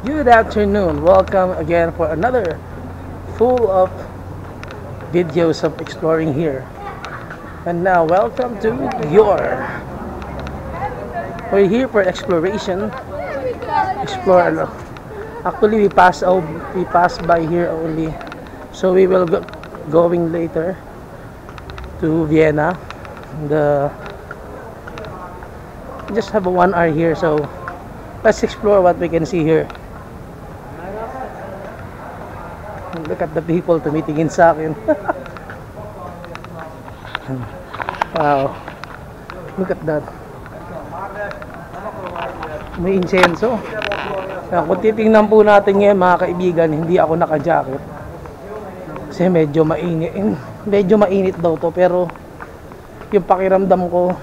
Good afternoon. Welcome again for another full of videos of exploring here. And now, welcome to Gyor. We're here for exploration. Explore. Actually, we passed by here only. So we will going later to Vienna. We just have a 1 hour here, so let's explore what we can see here. Look at the people tumitingin sa akin. Wow. Look at that. May insenso. Kung titingnan po natin ngayon mga kaibigan, hindi ako naka-jacket. Kasi medyo mainit. Medyo mainit daw to, pero yung pakiramdam ko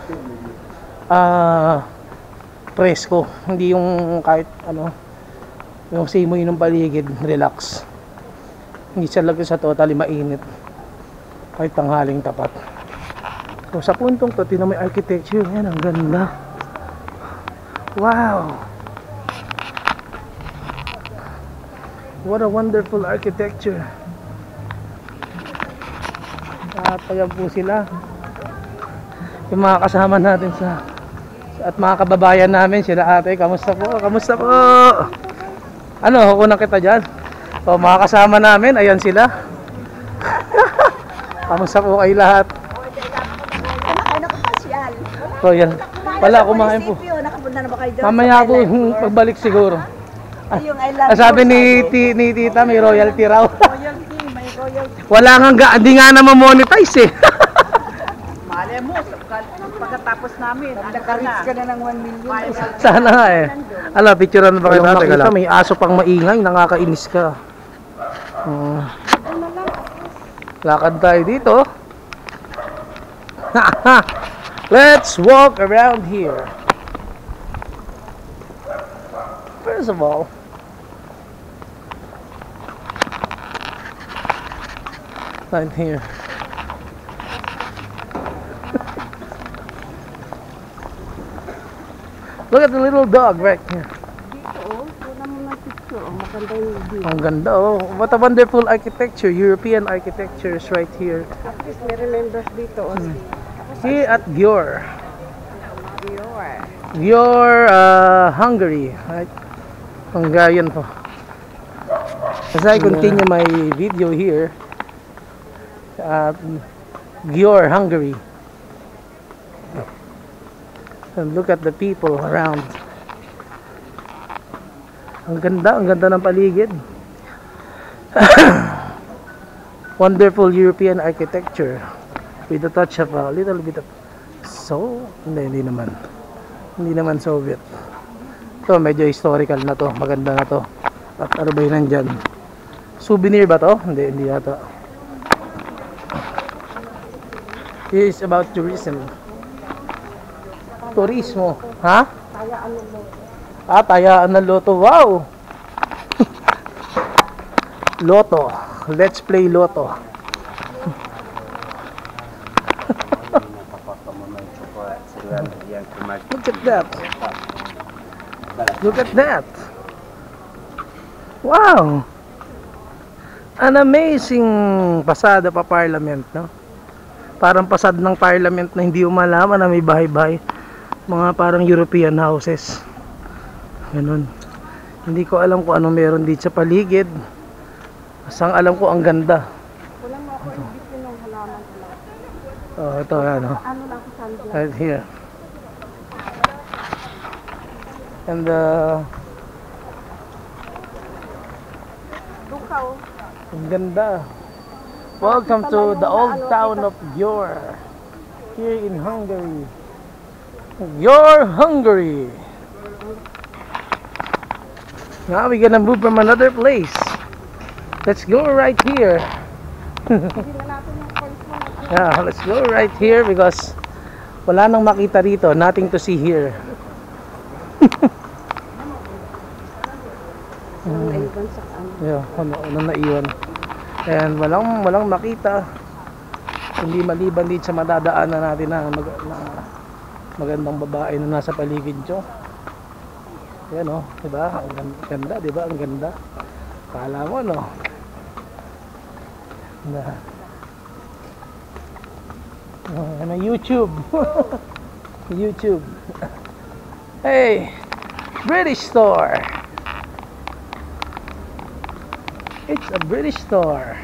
presko. Hindi yung kahit ano, yung simoy ng paligid, relax. Hindi siya lagi sa totally mainit kahit tanghaling tapat. So sa puntong to, tingnan mo yung architecture. Yan, ang ganda. Wow, what a wonderful architecture. At ayan po sila, yung mga kasama natin at mga kababayan namin. Sila ate, kamusta po? Kamusta po? Ano, hukunan kita dyan. So mga kasama namin, ayan sila. Kamusta po kayo lahat? So yan, wala, kumain po. Mamaya po pagbalik siguro. Sabi ni tita, may royalty raw. Wala nga, hindi nga na ma-monetize eh. Mali mo, pagkatapos namin, naka-reach ka na ng 1 million. Sana nga eh. Ala, picturean ba kayo natin? May aso pang maingay, nakakainis ka. Lakad tayo dito. Let's walk around here. First of all, right here. Look at the little dog right here. Ang ganda oh. What a wonderful architecture. European architecture is right here. At least may remembers dito. Here at Gyor. Gyor, Hungary. Right? Hungarian po. As I continue my video here at Gyor, Hungary. And look at the people around. Ang ganda ng paligid. Wonderful European architecture with a touch of a little bit of hindi naman Soviet. Ito medyo historical na to, maganda na to. At ano ba yun nandyan? Souvenir ba to? Hindi yata. Here is about tourism. Turismo, ha? Tayaan ng loto. Wow! Loto. Let's play loto. Look at that. Look at that. Wow! An amazing pasada pa parliament, no? Parang pasad ng parliament na hindi umalaman na may bahay-bahay. Mga parang European houses. Ganun. Hindi ko alam kung ano meron dito sa paligid. Basta alam ko ang ganda. Walang ako ibig ng halaman talaga. Oh, ito ano. Ano lang sa sandal. Right here. And Dukaw. ang ganda. Welcome to the old town of Gyor. Here in Hungary. Gyor, Hungary. Now we're gonna move from another place. Let's go right here. Yeah, let's go right here because wala nang makita rito. Nothing to see here. Yeah, ano naiwan. And walang makita. Hindi maliban dito sa madadaanan natin na magandang babae na nasa paligid nyo. Yan o, diba? Ang ganda, diba? Ang ganda. Kala mo, no? Na. Ano, YouTube. YouTube. Hey, British store. It's a British store.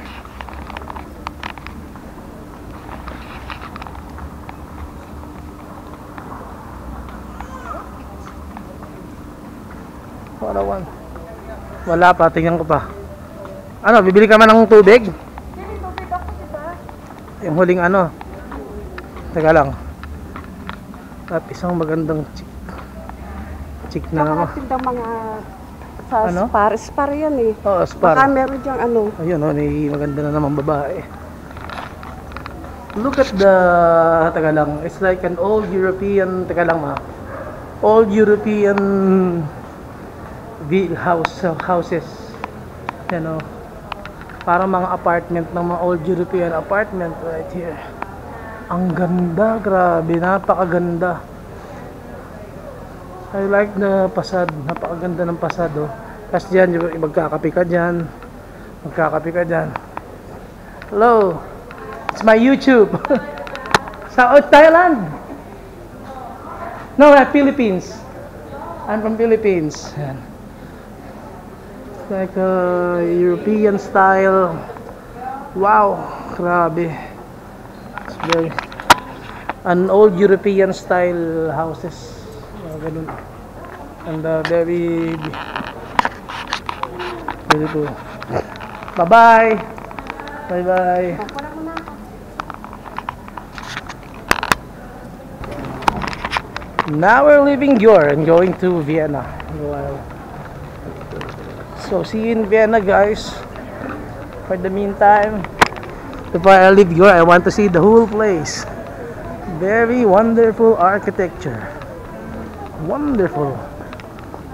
Wala pa, tingnan ko pa. Ano, bibili ka man ng tubig? Bili tubig ako, diba? Yung huling ano. Teka lang. At isang magandang chick na naman. Saka mga sa Ano? spar yan eh. Oh, Baka spar. meron diyang ano. Ayun oh, maganda na naman babae. Look at the, teka lang, it's like an old European, teka lang ma. Old European houses. Yan oh. Parang mga apartment ng mga old European apartment right here. Ang ganda, grabe, napakaganda. I like the facade, napakaganda ng facade oh. Tapos dyan, magkakape ka dyan. Hello, it's my YouTube. Sa Thailand. No, Philippines. I'm from Philippines. Yan. It's like a European style. Wow, grabe. It's very an old European style houses. Ganun. And very beautiful. Bye-bye. Bye-bye. Now we're leaving Győr and going to Vienna. So see you in Vienna, guys. For the meantime, before I leave Győr, I want to see the whole place. Very wonderful architecture. Wonderful.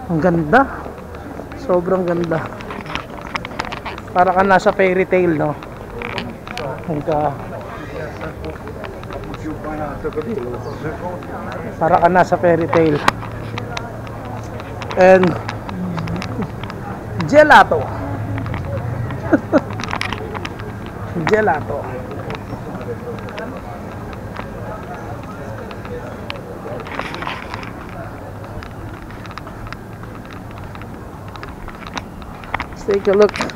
Ang ganda. Sobrang ganda. Para ka nasa fairy tale, no? Para ka nasa fairy tale. And gelato. Gelato. Let's take a look.